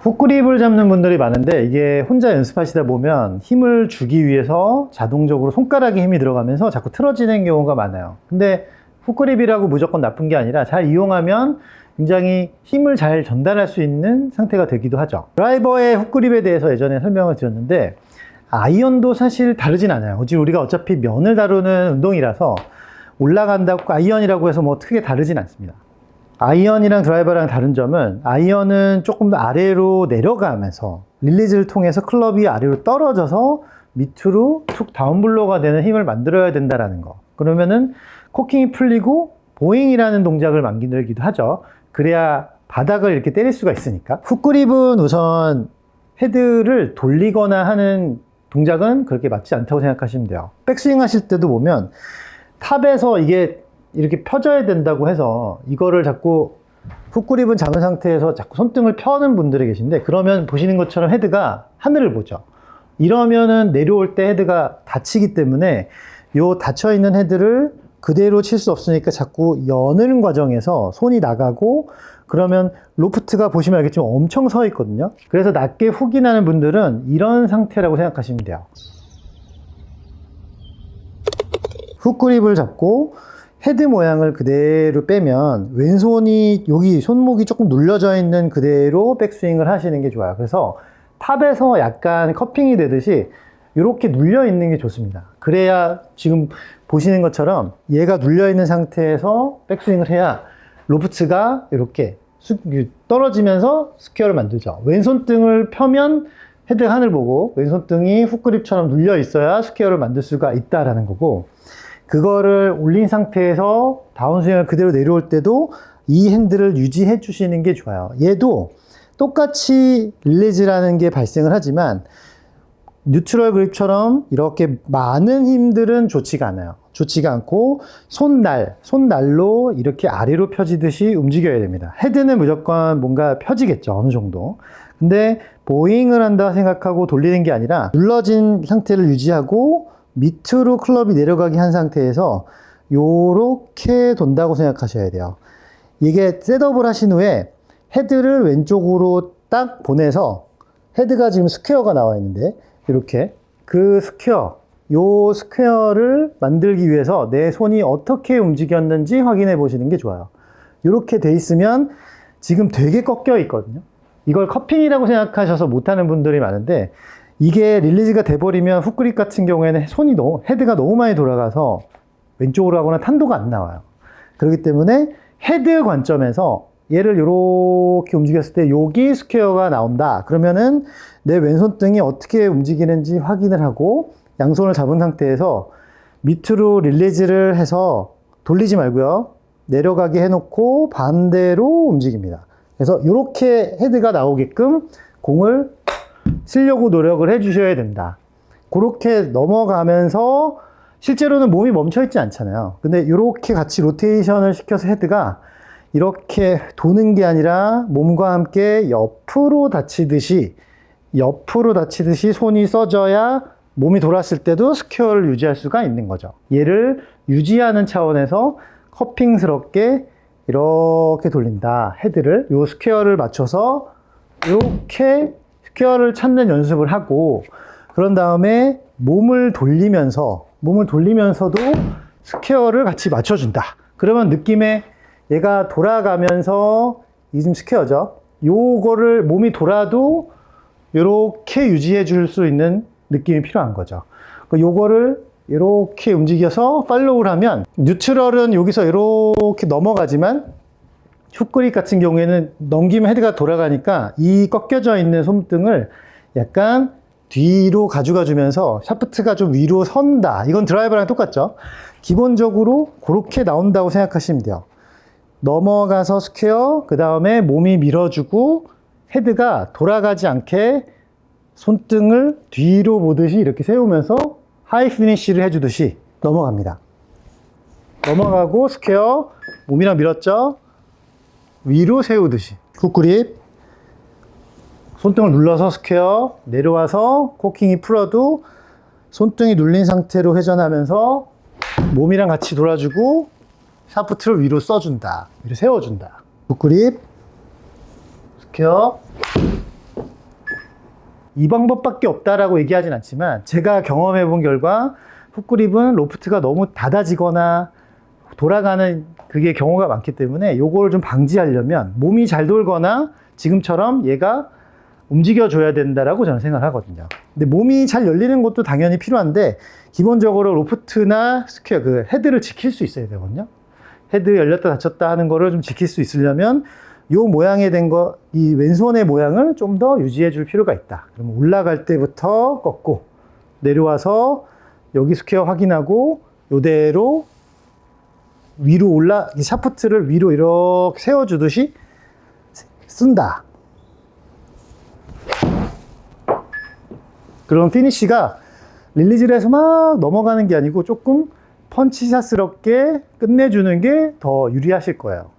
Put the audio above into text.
훅그립을 잡는 분들이 많은데 이게 혼자 연습하시다 보면 힘을 주기 위해서 자동적으로 손가락에 힘이 들어가면서 자꾸 틀어지는 경우가 많아요. 근데 훅그립이라고 무조건 나쁜 게 아니라 잘 이용하면 굉장히 힘을 잘 전달할 수 있는 상태가 되기도 하죠. 드라이버의 훅그립에 대해서 예전에 설명을 드렸는데 아이언도 사실 다르진 않아요. 우리가 어차피 면을 다루는 운동이라서 올라간다고 아이언이라고 해서 뭐 크게 다르진 않습니다. 아이언이랑 드라이버랑 다른 점은 아이언은 조금 더 아래로 내려가면서 릴리즈를 통해서 클럽이 아래로 떨어져서 밑으로 툭 다운블로가 되는 힘을 만들어야 된다는 거. 그러면은 코킹이 풀리고 보잉이라는 동작을 만들기도 하죠. 그래야 바닥을 이렇게 때릴 수가 있으니까. 훅그립은 우선 헤드를 돌리거나 하는 동작은 그렇게 맞지 않다고 생각하시면 돼요. 백스윙 하실 때도 보면 탑에서 이게 이렇게 펴져야 된다고 해서 이거를 자꾸 훅그립은 잡은 상태에서 자꾸 손등을 펴는 분들이 계신데, 그러면 보시는 것처럼 헤드가 하늘을 보죠. 이러면은 내려올 때 헤드가 닫히기 때문에 요 닫혀 있는 헤드를 그대로 칠 수 없으니까 자꾸 여는 과정에서 손이 나가고, 그러면 로프트가 보시면 알겠지만 엄청 서 있거든요. 그래서 낮게 훅이 나는 분들은 이런 상태라고 생각하시면 돼요. 훅그립을 잡고 헤드 모양을 그대로 빼면 왼손이 여기 손목이 조금 눌려져 있는 그대로 백스윙을 하시는 게 좋아요. 그래서 탑에서 약간 커핑이 되듯이 이렇게 눌려 있는 게 좋습니다. 그래야 지금 보시는 것처럼 얘가 눌려 있는 상태에서 백스윙을 해야 로프트가 이렇게 떨어지면서 스퀘어를 만들죠. 왼손등을 펴면 헤드가 하늘 보고 왼손등이 훅그립처럼 눌려 있어야 스퀘어를 만들 수가 있다라는 거고, 그거를 올린 상태에서 다운스윙을 그대로 내려올 때도 이 핸들을 유지해 주시는 게 좋아요. 얘도 똑같이 릴리즈라는 게 발생을 하지만 뉴트럴 그립처럼 이렇게 많은 힘들은 좋지가 않아요. 좋지가 않고 손날로 이렇게 아래로 펴지듯이 움직여야 됩니다. 헤드는 무조건 뭔가 펴지겠죠, 어느 정도. 근데 보잉을 한다 생각하고 돌리는 게 아니라 눌러진 상태를 유지하고 밑으로 클럽이 내려가게 한 상태에서 요렇게 돈다고 생각하셔야 돼요. 이게 셋업을 하신 후에 헤드를 왼쪽으로 딱 보내서, 헤드가 지금 스퀘어가 나와 있는데 이렇게 그 요 스퀘어를 만들기 위해서 내 손이 어떻게 움직였는지 확인해 보시는 게 좋아요. 이렇게 돼 있으면 지금 되게 꺾여 있거든요. 이걸 커핑이라고 생각하셔서 못하는 분들이 많은데, 이게 릴리즈가 돼버리면 훅그립 같은 경우에는 헤드가 너무 많이 돌아가서 왼쪽으로 하거나 탄도가 안 나와요. 그렇기 때문에 헤드 관점에서 얘를 이렇게 움직였을 때 여기 스퀘어가 나온다. 그러면은 내 왼손등이 어떻게 움직이는지 확인을 하고 양손을 잡은 상태에서 밑으로 릴리즈를 해서 돌리지 말고요. 내려가게 해놓고 반대로 움직입니다. 그래서 이렇게 헤드가 나오게끔 공을 쓰려고 노력을 해 주셔야 된다. 그렇게 넘어가면서 실제로는 몸이 멈춰 있지 않잖아요. 근데 이렇게 같이 로테이션을 시켜서 헤드가 이렇게 도는 게 아니라 몸과 함께 옆으로 닫히듯이 손이 써져야 몸이 돌았을 때도 스퀘어를 유지할 수가 있는 거죠. 얘를 유지하는 차원에서 커핑스럽게 이렇게 돌린다. 헤드를 요 스퀘어를 맞춰서 이렇게 스퀘어를 찾는 연습을 하고, 그런 다음에 몸을 돌리면서도 스퀘어를 같이 맞춰준다. 그러면 느낌에 얘가 돌아가면서 이 지금 스퀘어죠. 요거를 몸이 돌아도 이렇게 유지해 줄 수 있는 느낌이 필요한 거죠. 요거를 이렇게 움직여서 팔로우를 하면, 뉴트럴은 여기서 이렇게 넘어가지만 훅그립 같은 경우에는 넘기면 헤드가 돌아가니까 이 꺾여져 있는 손등을 약간 뒤로 가져가 주면서 샤프트가 좀 위로 선다. 이건 드라이버랑 똑같죠. 기본적으로 그렇게 나온다고 생각하시면 돼요. 넘어가서 스퀘어, 그 다음에 몸이 밀어주고 헤드가 돌아가지 않게 손등을 뒤로 보듯이 이렇게 세우면서 하이 피니쉬를 해주듯이 넘어갑니다. 넘어가고 스퀘어, 몸이랑 밀었죠. 위로 세우듯이 훅그립, 손등을 눌러서 스퀘어, 내려와서 코킹이 풀어도 손등이 눌린 상태로 회전하면서 몸이랑 같이 돌아주고 샤프트를 위로 써준다. 위로 세워준다. 훅그립, 스퀘어, 이 방법밖에 없다라고 얘기하진 않지만 제가 경험해 본 결과 훅그립은 로프트가 너무 닫아지거나 돌아가는 그게 경우가 많기 때문에 요거를 좀 방지하려면 몸이 잘 돌거나 지금처럼 얘가 움직여줘야 된다라고 저는 생각을 하거든요. 근데 몸이 잘 열리는 것도 당연히 필요한데 기본적으로 로프트나 스퀘어 그 헤드를 지킬 수 있어야 되거든요. 헤드 열렸다 닫혔다 하는 거를 좀 지킬 수 있으려면 요 모양에 된 거, 이 왼손의 모양을 좀 더 유지해 줄 필요가 있다. 그러면 올라갈 때부터 꺾고 내려와서 여기 스퀘어 확인하고 요대로 위로 이 샤프트를 위로 이렇게 세워주듯이 쓴다. 그런 피니쉬가 릴리즈를 해서 막 넘어가는 게 아니고 조금 펀치샷스럽게 끝내주는 게 더 유리하실 거예요.